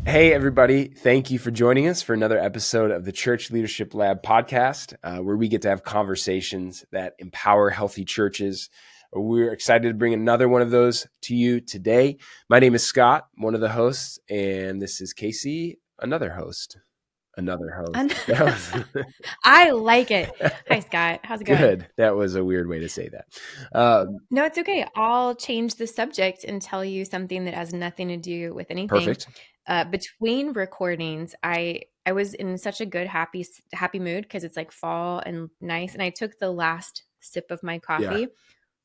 Hey, everybody. Thank you for joining us for another episode of the Church Leadership Lab podcast, where we get to have conversations that empower healthy churches. We're excited to bring another one of those to you today. My name is Scott, one of the hosts, and this is Casey, another host. I like it. Hi, Scott. How's it going? Good. That was a weird way to say that. No, it's okay. I'll change the subject and tell you something that has nothing to do with anything. Perfect. Between recordings, I was in such a good, happy mood because it's like fall and nice. And I took the last sip of my coffee,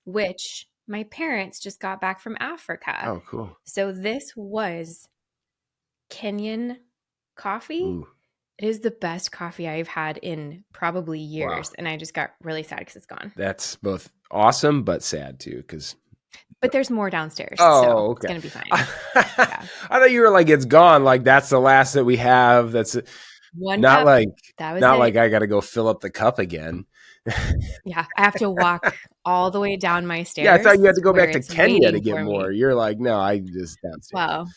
which my parents just got back from Africa. Oh, cool. So this was Kenyan coffee. Ooh. It is the best coffee I've had in probably years. Wow. And I just got really sad because it's gone. That's both awesome but sad too, because But there's more downstairs. Oh, so okay. It's going to be fine. Yeah. I thought you were like, it's gone. Like that's the last that we have. That's One not cup, like that was not it. like I got to go fill up the cup again. Yeah, I have to walk all the way down my stairs. Yeah, I thought you had to go where back to it's Kenya to waiting get for more. me. You're like, no, I just downstairs. Well,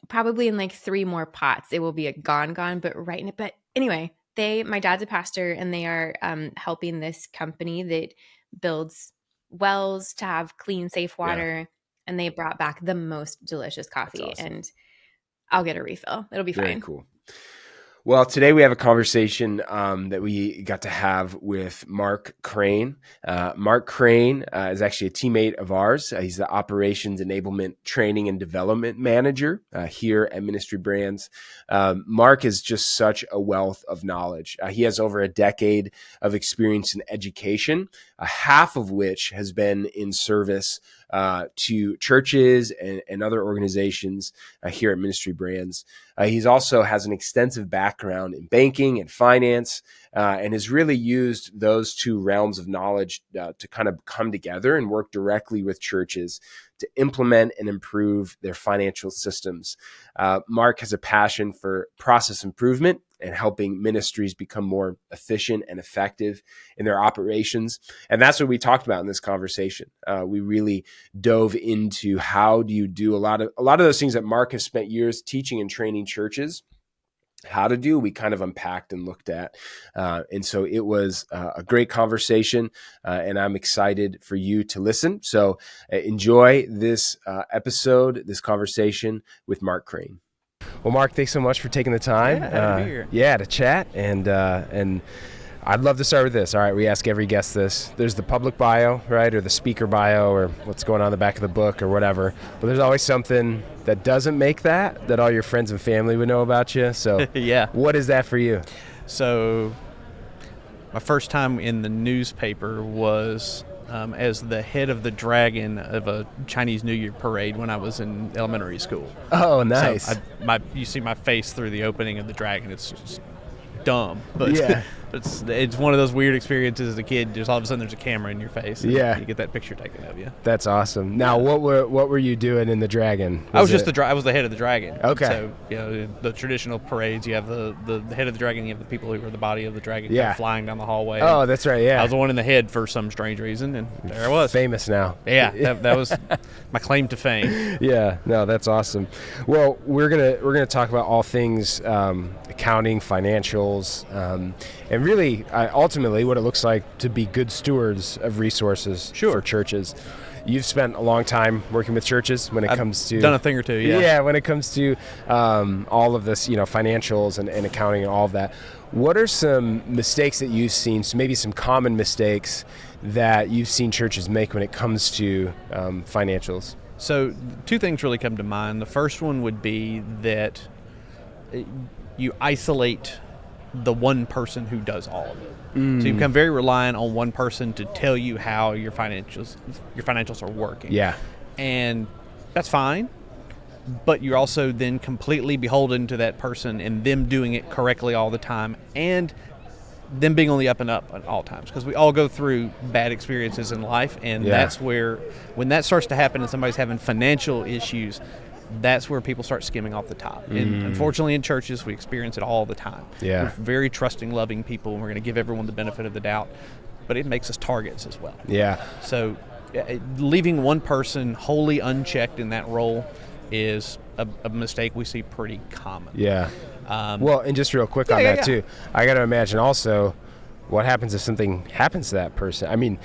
probably in like 3 more pots, it will be a gone. But right in it. But anyway, my dad's a pastor, and they are helping this company that builds wells to have clean, safe water. Yeah. And they brought back the most delicious coffee. That's awesome. And I'll get a refill. It'll be fine. Very cool. Well, today we have a conversation that we got to have with Mark Crain. Mark Crain is actually a teammate of ours. He's the Operations Enablement Training and Development Manager here at Ministry Brands. Mark is just such a wealth of knowledge. He has over a decade of experience in education, half of which has been in service to churches and other organizations here at Ministry Brands. He's also has an extensive background in banking and finance, and has really used those two realms of knowledge to kind of come together and work directly with churches to implement and improve their financial systems. Mark has a passion for process improvement and helping ministries become more efficient and effective in their operations. And that's what we talked about in this conversation. We really dove into how do you do a lot of those things that Mark has spent years teaching and training churches how to do. We kind of unpacked and looked at. And so it was a great conversation, and I'm excited for you to listen. So enjoy this episode, this conversation with Mark Crain. Well, Mark, thanks so much for taking the time. To chat. And I'd love to start with this. All right, we ask every guest this. There's the public bio, right, or the speaker bio, or what's going on in the back of the book or whatever. But there's always something that doesn't make that all your friends and family would know about you. So yeah. What is that for you? So my first time in the newspaper was as the head of the dragon of a Chinese New Year parade when I was in elementary school. Oh, nice. So you see my face through the opening of the dragon. It's just dumb, but yeah. It's one of those weird experiences as a kid. Just all of a sudden there's a camera in your face. And yeah, you get that picture taken of you. That's awesome. Now, what were you doing in the dragon? I was the head of the dragon. Okay. So the traditional parades, you have the head of the dragon, you have the people who are the body of the dragon, yeah, kind of flying down the hallway. Oh, that's right. Yeah. I was the one in the head for some strange reason, and there I was. Famous now. Yeah, that was my claim to fame. Yeah, no, that's awesome. Well, we're gonna talk about all things accounting, financials, and really ultimately what it looks like to be good stewards of resources for churches. You've spent a long time working with churches when it comes to... done a thing or two, yeah. Yeah, when it comes to all of this, financials and accounting and all of that. What are some mistakes that you've seen, so maybe some common mistakes that you've seen churches make when it comes to financials? So 2 things really come to mind. The first one would be that you isolate the one person who does all of it. So you become very reliant on one person to tell you how your financials are working. Yeah. And that's fine, but you're also then completely beholden to that person and them doing it correctly all the time, and them being on the up and up at all times, because we all go through bad experiences in life, and that's where, when that starts to happen and somebody's having financial issues, that's where people start skimming off the top. And unfortunately in churches, we experience it all the time. Yeah. We're very trusting, loving people, and we're going to give everyone the benefit of the doubt, but it makes us targets as well. Yeah. So leaving one person wholly unchecked in that role is a mistake we see pretty common. Yeah. Well, and just real quick on that too, I got to imagine also what happens if something happens to that person. I mean,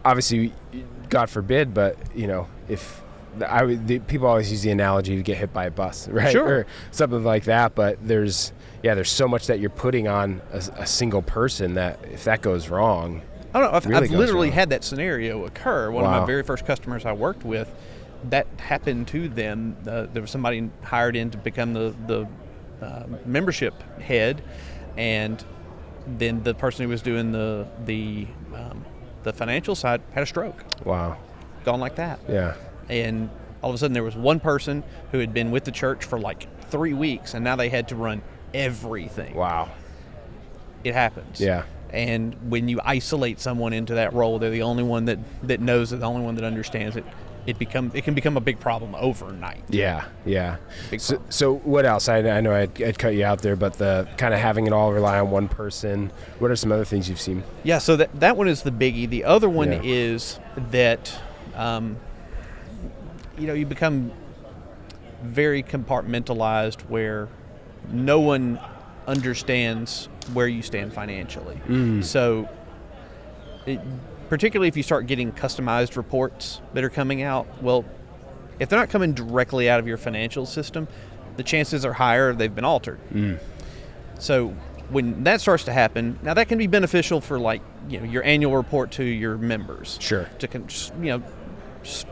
obviously, God forbid, but if people always use the analogy to get hit by a bus, right? Sure. Or something like that. But there's so much that you're putting on a single person that if that goes wrong, I don't know. I've literally wrong. had that scenario occur. One of my very first customers I worked with, that happened to them. There was somebody hired in to become the membership head, and then the person who was doing the financial side had a stroke. Wow. Gone like that. Yeah. And all of a sudden there was one person who had been with the church for like 3 weeks, and now they had to run everything. Wow. It happens. Yeah. And when you isolate someone into that role, they're the only one that knows it, the only one that understands it. It can become a big problem overnight. Yeah. So what else? I know I'd cut you out there, but the kind of having it all rely on one person. What are some other things you've seen? Yeah. So that one is the biggie. The other one is that you become very compartmentalized, where no one understands where you stand financially. So particularly if you start getting customized reports that are coming out, well, if they're not coming directly out of your financial system, the chances are higher they've been altered. So when that starts to happen, now that can be beneficial for your annual report to your members. Sure. To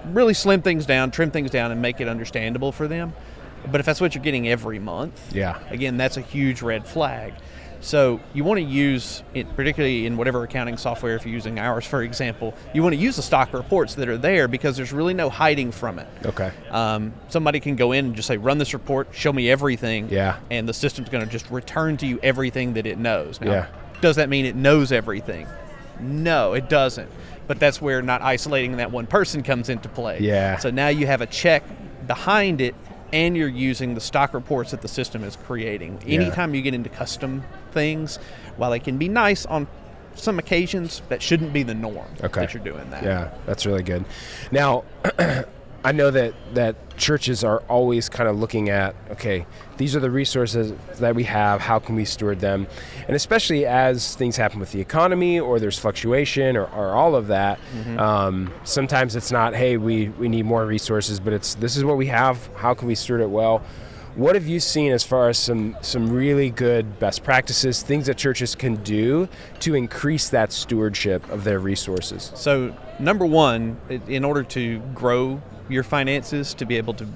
really slim things down, trim things down, and make it understandable for them. But if that's what you're getting every month, again, that's a huge red flag. So you want to use it, particularly in whatever accounting software, if you're using ours, for example, you want to use the stock reports that are there, because there's really no hiding from it. Okay. Somebody can go in and just say, run this report, show me everything, and the system's going to just return to you everything that it knows. Now, does that mean it knows everything? No, it doesn't. But that's where not isolating that one person comes into play. Yeah. So now you have a check behind it, and you're using the stock reports that the system is creating. Anytime you get into custom things, while they can be nice on some occasions, that shouldn't be the norm that you're doing that. Yeah, that's really good. Now, I know that churches are always kind of looking at, okay, these are the resources that we have, how can we steward them? And especially as things happen with the economy, or there's fluctuation, or all of that, sometimes it's not, hey, we need more resources, but it's, this is what we have, how can we steward it well? What have you seen as far as some really good best practices, things that churches can do to increase that stewardship of their resources? So, number one, in order to grow your finances, to be able to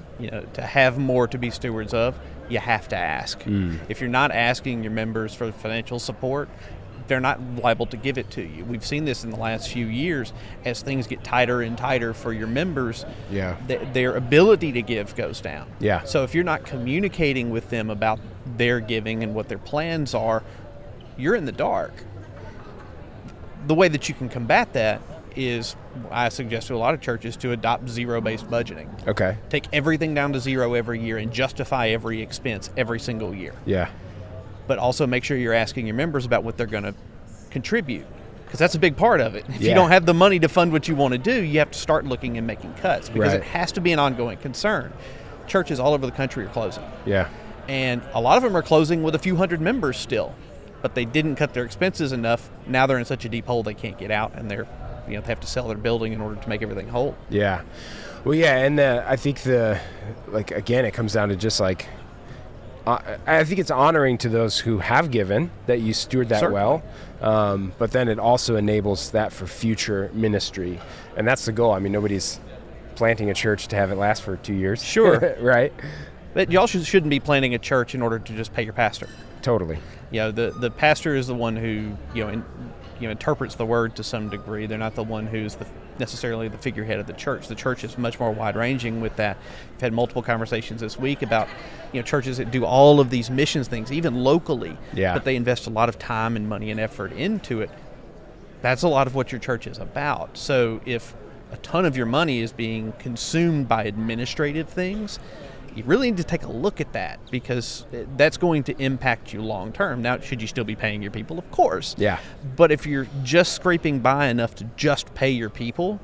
to have more to be stewards of, you have to ask. If you're not asking your members for financial support, they're not liable to give it to you. We've seen this in the last few years as things get tighter and tighter for your members. Their ability to give goes down. So if you're not communicating with them about their giving and what their plans are, you're in the dark. The way that you can combat that is, I suggest to a lot of churches to adopt zero-based budgeting. Okay. Take everything down to zero every year and justify every expense every single year. But also make sure you're asking your members about what they're going to contribute, because that's a big part of it. If you don't have the money to fund what you want to do, you have to start looking and making cuts, because it has to be an ongoing concern. Churches all over the country are closing. And a lot of them are closing with a few hundred members still, but they didn't cut their expenses enough. Now they're in such a deep hole they can't get out, and they have to sell their building in order to make everything whole. Well, and I think again, it comes down to just I think it's honoring to those who have given, that you steward that well, but then it also enables that for future ministry, and that's the goal. I mean, nobody's planting a church to have it last for 2 years. Sure. Right? But you also shouldn't be planting a church in order to just pay your pastor. Totally. The pastor is the one who interprets the word to some degree. They're not the one who's necessarily the figurehead of the church. The church is much more wide-ranging with that. We've had multiple conversations this week about churches that do all of these missions things, even locally, but they invest a lot of time and money and effort into it. That's a lot of what your church is about. So if a ton of your money is being consumed by administrative things, you really need to take a look at that, because that's going to impact you long term. Now, should you still be paying your people? Of course. But if you're just scraping by enough to just pay your people,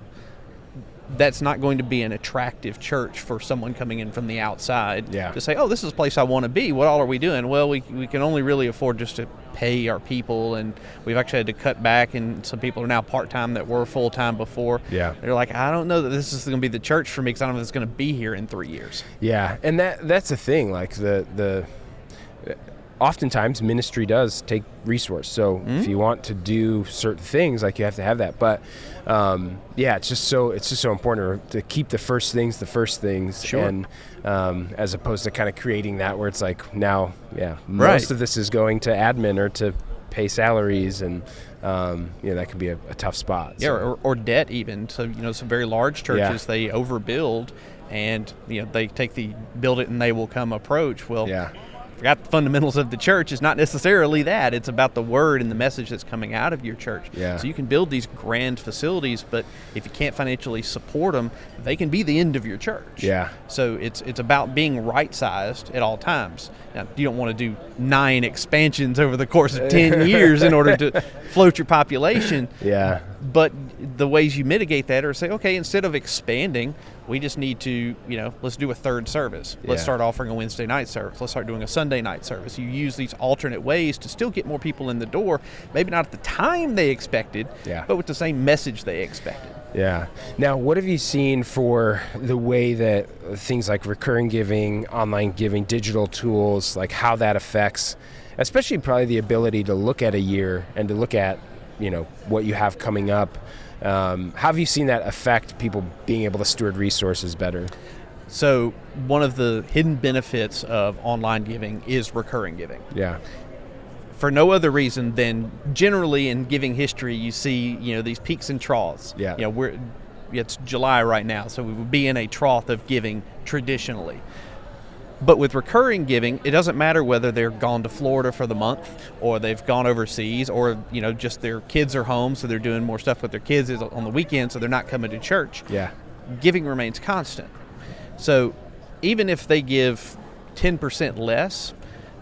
that's not going to be an attractive church for someone coming in from the outside to say, oh, this is a place I want to be. What all are we doing? Well, we can only really afford just to pay our people, and we've actually had to cut back, and some people are now part-time that were full-time before. Yeah. They're like, I don't know that this is going to be the church for me because I don't know if it's going to be here in 3 years. Yeah, and that's the thing. Like the oftentimes ministry does take resource. So if you want to do certain things, like you have to have that. But it's just so important to keep the first things. Sure. And as opposed to kind of creating that where it's like now, most of this is going to admin or to pay salaries, and that can be a tough spot. Yeah, or debt even. So some very large churches they overbuild, and they take the build it and they will come approach. Well, forgot the fundamentals of the church is not necessarily that. It's about the word and the message that's coming out of your church. Yeah. So you can build these grand facilities, but if you can't financially support them, they can be the end of your church. Yeah. So it's about being right-sized at all times. Now, you don't want to do 9 expansions over the course of 10 years in order to float your population. Yeah. But the ways you mitigate that are say, okay, instead of expanding, we just need to, let's do a third service. Let's start offering a Wednesday night service. Let's start doing a Sunday night service. You use these alternate ways to still get more people in the door, maybe not at the time they expected, but with the same message they expected. Yeah. Now, what have you seen for the way that things like recurring giving, online giving, digital tools, like how that affects, especially probably the ability to look at a year and to look at, what you have coming up? How have you seen that affect people being able to steward resources better? So one of the hidden benefits of online giving is recurring giving. Yeah. For no other reason than generally in giving history, you see, these peaks and troughs. Yeah. It's July right now, so we would be in a trough of giving traditionally. But with recurring giving, it doesn't matter whether they're gone to Florida for the month or they've gone overseas or, just their kids are home, so they're doing more stuff with their kids on the weekend, so they're not coming to church. Yeah. Giving remains constant. So even if they give 10% less,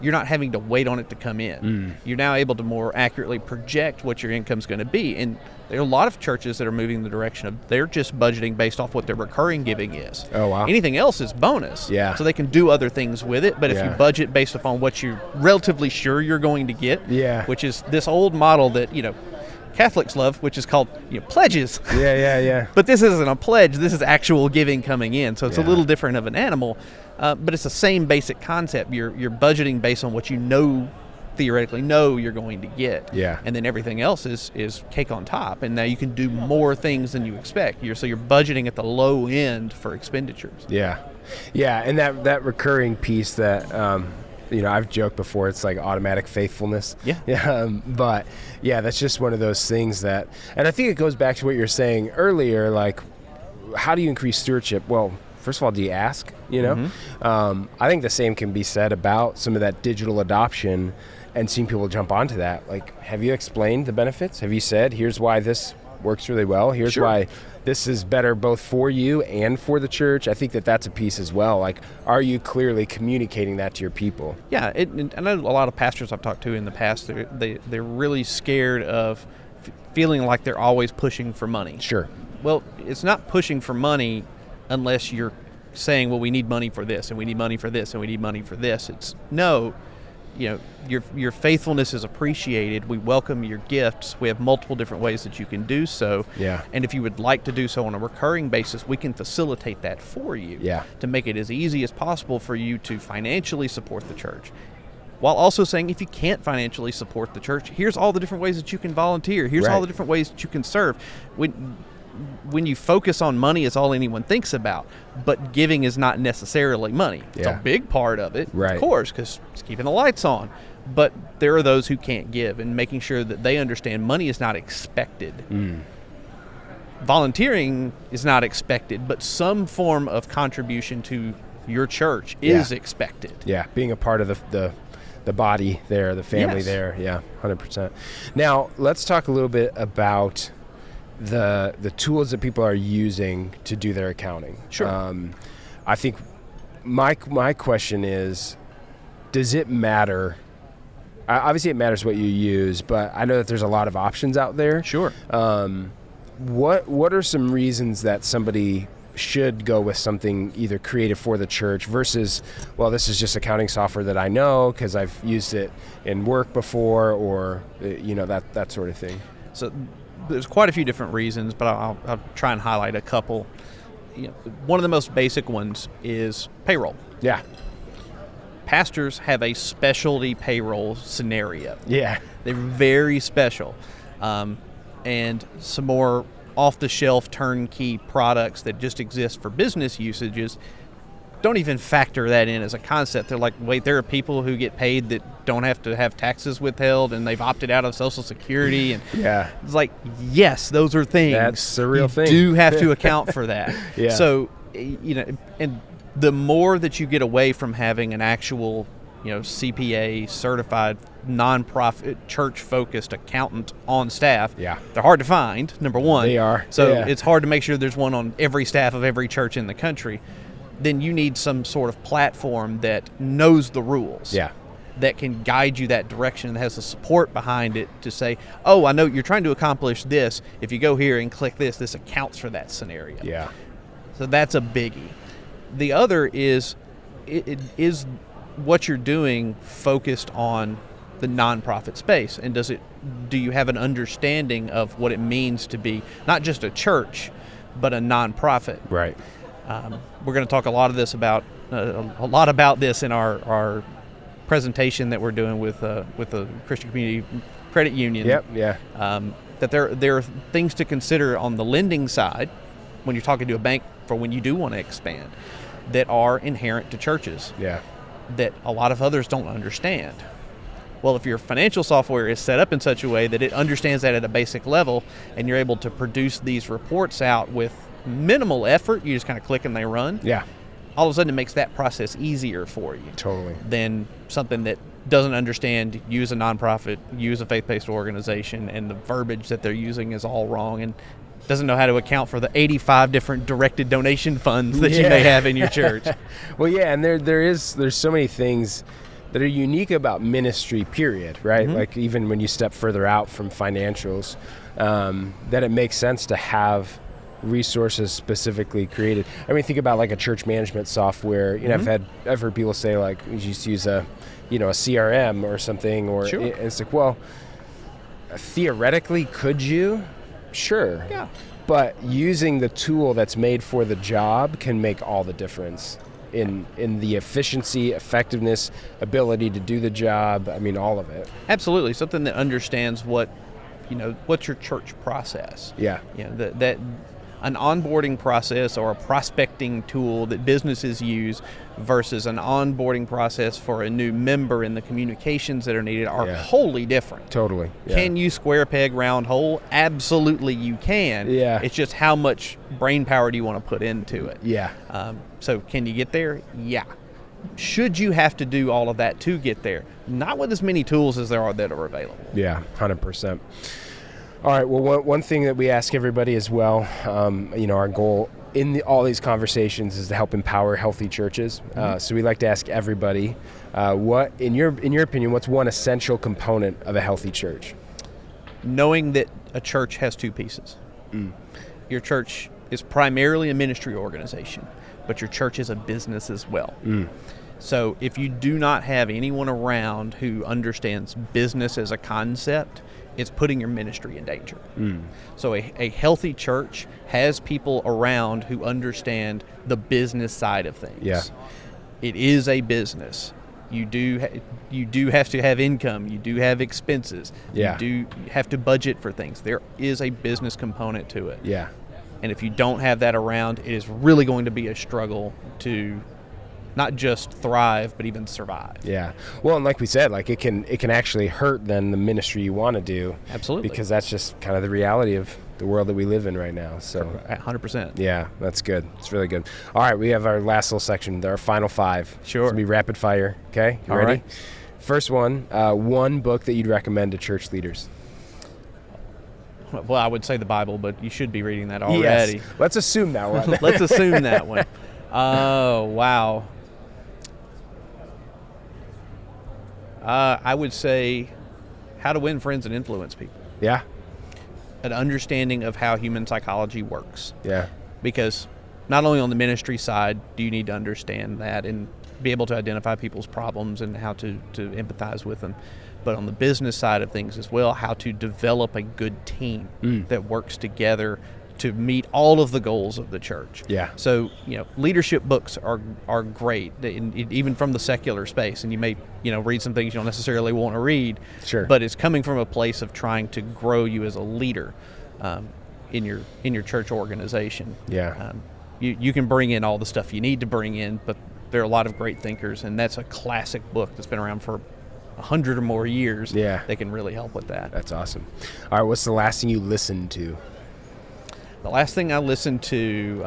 you're not having to wait on it to come in. You're now able to more accurately project what your income's going to be. And there are a lot of churches that are moving in the direction of they're just budgeting based off what their recurring giving is. Oh, wow. Anything else is bonus. Yeah. So they can do other things with it. But if you budget based upon what you're relatively sure you're going to get, which is this old model that, Catholics love, which is called pledges. Yeah. But this isn't a pledge. This is actual giving coming in. So it's a little different of an animal. But it's the same basic concept. You're budgeting based on what theoretically know you're going to get. Yeah. And then everything else is cake on top. And now you can do more things than you expect. So you're budgeting at the low end for expenditures. Yeah. Yeah. And that recurring piece that, I've joked before, it's like automatic faithfulness. Yeah. But that's just one of those things that, and I think it goes back to what you were saying earlier, like, how do you increase stewardship? Well, first of all, do you ask? I think the same can be said about some of that digital adoption and seeing people jump onto that. Like, have you explained the benefits? Have you said, here's why this works really well? Here's why this is better both for you and for the church? I think that's a piece as well. Like, are you clearly communicating that to your people? Yeah, I know a lot of pastors I've talked to in the past, they're really scared of feeling like they're always pushing for money. Sure. Well, it's not pushing for money unless you're saying, well, we need money for this, and we need money for this, and we need money for this. It's no, your faithfulness is appreciated. We welcome your gifts. We have multiple different ways that you can do so. Yeah. And if you would like to do so on a recurring basis, we can facilitate that for you. Yeah. To make it as easy as possible for you to financially support the church. While also saying, if you can't financially support the church, here's all the different ways that you can volunteer. Here's all the different ways that you can serve. When you focus on money, it's all anyone thinks about. But giving is not necessarily money. It's a big part of it, of course, because it's keeping the lights on. But there are those who can't give, and making sure that they understand money is not expected. Volunteering is not expected, but some form of contribution to your church is expected. Yeah, being a part of the body there, the family there. Yeah, 100%. Now, let's talk a little bit about the tools that people are using to do their accounting. Sure. I think my question is, does it matter? Obviously, it matters what you use, but I know that there's a lot of options out there. Sure. what are some reasons that somebody should go with something either created for the church versus, well, this is just accounting software that I know because I've used it in work before, or that sort of thing? So there's quite a few different reasons, but I'll try and highlight a couple. One of the most basic ones is payroll. Yeah. Pastors have a specialty payroll scenario. Yeah. They're very special. And some more off-the-shelf turnkey products that just exist for business usages don't even factor that in as a concept. They're like, wait, there are people who get paid that don't have to have taxes withheld, and they've opted out of Social Security. And yeah, it's like, yes, those are things. That's a real thing. You do have to account for that. Yeah. So, and the more that you get away from having an actual, CPA certified nonprofit church-focused accountant on staff, yeah, they're hard to find, number one. They are. So yeah. It's hard to make sure there's one on every staff of every church in the country. Then you need some sort of platform that knows the rules. Yeah. That can guide you that direction and has the support behind it to say, oh, I know you're trying to accomplish this. If you go here and click this accounts for that scenario. Yeah. So that's a biggie. The other is, it is what you're doing focused on the nonprofit space, and do you have an understanding of what it means to be not just a church, but a nonprofit? Right. We're going to talk a lot about this in our presentation that we're doing with the Christian Community Credit Union. Yep. Yeah. That there are things to consider on the lending side when you're talking to a bank for when you do want to expand that are inherent to churches. Yeah. That a lot of others don't understand. Well, if your financial software is set up in such a way that it understands that at a basic level, and you're able to produce these reports out with minimal effort, you just kind of click and they run. Yeah. All of a sudden, it makes that process easier for you. Totally. Than something that doesn't understand, use a nonprofit, use a faith-based organization, and the verbiage that they're using is all wrong, and doesn't know how to account for the 85 different directed donation funds that you may have in your church. Well, yeah, and there's so many things that are unique about ministry, period, right? Mm-hmm. Like even when you step further out from financials, that it makes sense to have resources specifically created. I mean, think about like a church management software. Mm-hmm. I've heard people say like, you just use a CRM or something, or sure. It's like, well, theoretically, could you? Sure. Yeah. But using the tool that's made for the job can make all the difference in the efficiency, effectiveness, ability to do the job. I mean, all of it. Absolutely. Something that understands what's your church process. Yeah. That an onboarding process or a prospecting tool that businesses use versus an onboarding process for a new member and the communications that are needed are wholly different. Totally. Yeah. Can you square peg round hole? Absolutely you can. Yeah. It's just how much brain power do you want to put into it? Yeah. So can you get there? Yeah. Should you have to do all of that to get there? Not with as many tools as there are that are available. Yeah, 100%. All right. Well, one thing that we ask everybody as well, our goal in all these conversations is to help empower healthy churches. So we like to ask everybody, what, in your opinion, what's one essential component of a healthy church? Knowing that a church has two pieces. Your church is primarily a ministry organization, but your church is a business as well. So if you do not have anyone around who understands business as a concept, it's putting your ministry in danger. So a healthy church has people around who understand the business side of things. Yeah. It is a business. You do have to have income. You do have expenses. Yeah. You do have to budget for things. There is a business component to it. Yeah. And if you don't have that around, it is really going to be a struggle to not just thrive, but even survive. Yeah. Well, and like we said, like it can actually hurt then the ministry you want to do. Absolutely. Because that's just kind of the reality of the world that we live in right now. So 100%. Yeah, that's good. It's really good. All right, we have our last little section, our final five. Sure. It's going to be rapid fire. Okay, you All ready? right. First one book that you'd recommend to church leaders. Well, I would say the Bible, but you should be reading that already. Yes. Let's assume that one. Let's assume that one. Oh, wow. I would say How to Win Friends and Influence People. Yeah. an understanding of how human psychology works. Yeah. Because not only on the ministry side do you need to understand that and be able to identify people's problems and how to empathize with them, but on the business side of things as well, how to develop a good team that works together to meet all of the goals of the church. Yeah. So, leadership books are great, even from the secular space, and you may, read some things you don't necessarily want to read. Sure. But it's coming from a place of trying to grow you as a leader in your church organization. Yeah. You can bring in all the stuff you need to bring in, but there are a lot of great thinkers, and that's a classic book that's been around for 100 or more years. Yeah. They can really help with that. That's awesome. All right, what's the last thing you listened to? The last thing I listened to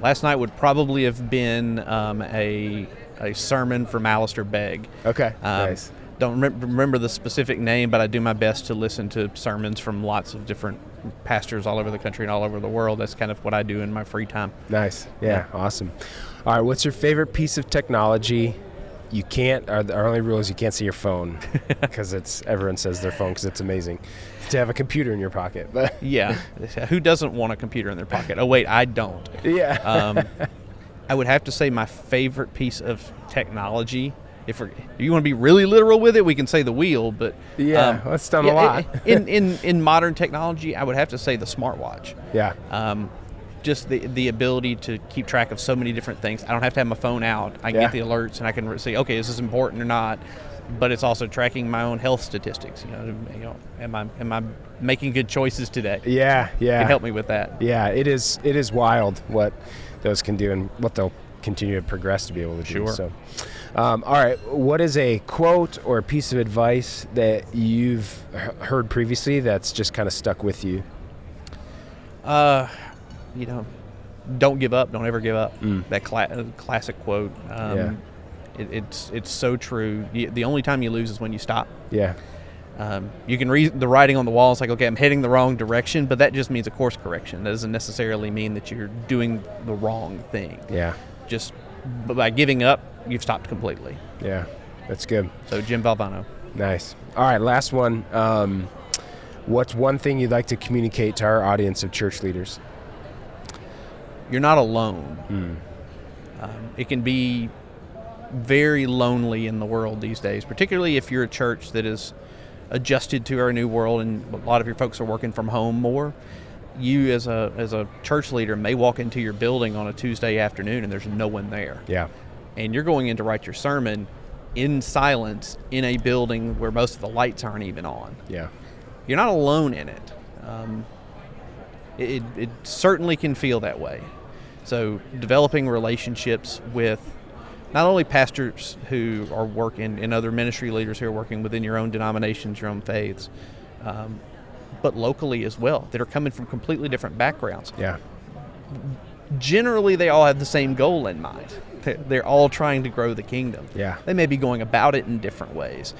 last night would probably have been a sermon from Alistair Begg. Okay, nice. Don't remember the specific name, but I do my best to listen to sermons from lots of different pastors all over the country and all over the world. That's kind of what I do in my free time. Nice. Yeah, awesome. All right, what's your favorite piece of technology? You can't, our only rule is you can't see your phone because everyone says their phone because it's amazing to have a computer in your pocket. But yeah, who doesn't want a computer in their pocket? Oh, wait, I don't. Yeah. I would have to say my favorite piece of technology, if you want to be really literal with it, we can say the wheel, but yeah, that's done a lot. in modern technology, I would have to say the smartwatch. Yeah. Just the ability to keep track of so many different things. I don't have to have my phone out. I can get the alerts and I can see, okay, is this important or not? But it's also tracking my own health statistics. Am I making good choices today? Yeah. It can help me with that. Yeah, it is wild what those can do and what they'll continue to progress to be able to do. Sure. So, all right, what is a quote or a piece of advice that you've heard previously that's just kind of stuck with you? Don't give up. Don't ever give up. That classic quote. It's so true. The only time you lose is when you stop. Yeah. You can read the writing on the wall. It's like, okay, I'm heading the wrong direction, but that just means a course correction. That doesn't necessarily mean that you're doing the wrong thing. Yeah. Just by giving up, you've stopped completely. Yeah, that's good. So Jim Valvano. Nice. All right, last one. What's one thing you'd like to communicate to our audience of church leaders? You're not alone. It can be very lonely in the world these days, particularly if you're a church that is adjusted to our new world and a lot of your folks are working from home more. You as a church leader may walk into your building on a Tuesday afternoon and there's no one there. Yeah. And you're going in to write your sermon in silence in a building where most of the lights aren't even on. Yeah. You're not alone in it. It certainly can feel that way. So developing relationships with not only pastors who are working and other ministry leaders who are working within your own denominations, your own faiths, but locally as well, that are coming from completely different backgrounds. Yeah. Generally, they all have the same goal in mind. They're all trying to grow the kingdom. Yeah. They may be going about it in different ways,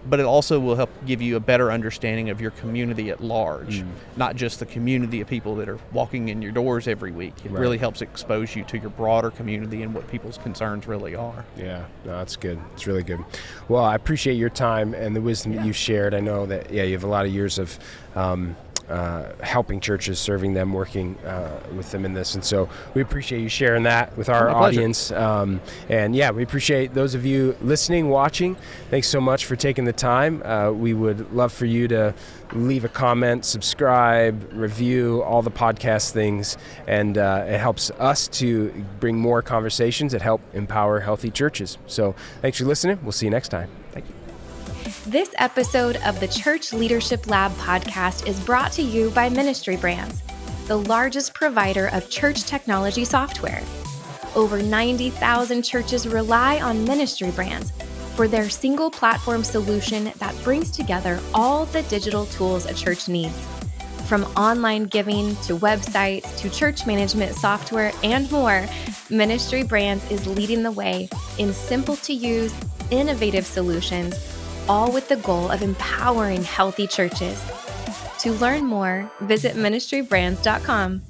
but it also will help give you a better understanding of your community at large, not just the community of people that are walking in your doors every week. It really helps expose you to your broader community and what people's concerns really are. Yeah, no, that's good. It's really good. Well, I appreciate your time and the wisdom that you've shared. I know that, you have a lot of years of helping churches, serving them, working with them in this. And so we appreciate you sharing that with our audience. And we appreciate those of you listening, watching. Thanks so much for taking the time. We would love for you to leave a comment, subscribe, review, all the podcast things. And it helps us to bring more conversations that help empower healthy churches. So thanks for listening. We'll see you next time. Thank you. This episode of the Church Leadership Lab podcast is brought to you by Ministry Brands, the largest provider of church technology software. Over 90,000 churches rely on Ministry Brands for their single platform solution that brings together all the digital tools a church needs. From online giving to websites to church management software and more, Ministry Brands is leading the way in simple to use, innovative solutions, all with the goal of empowering healthy churches. To learn more, visit ministrybrands.com.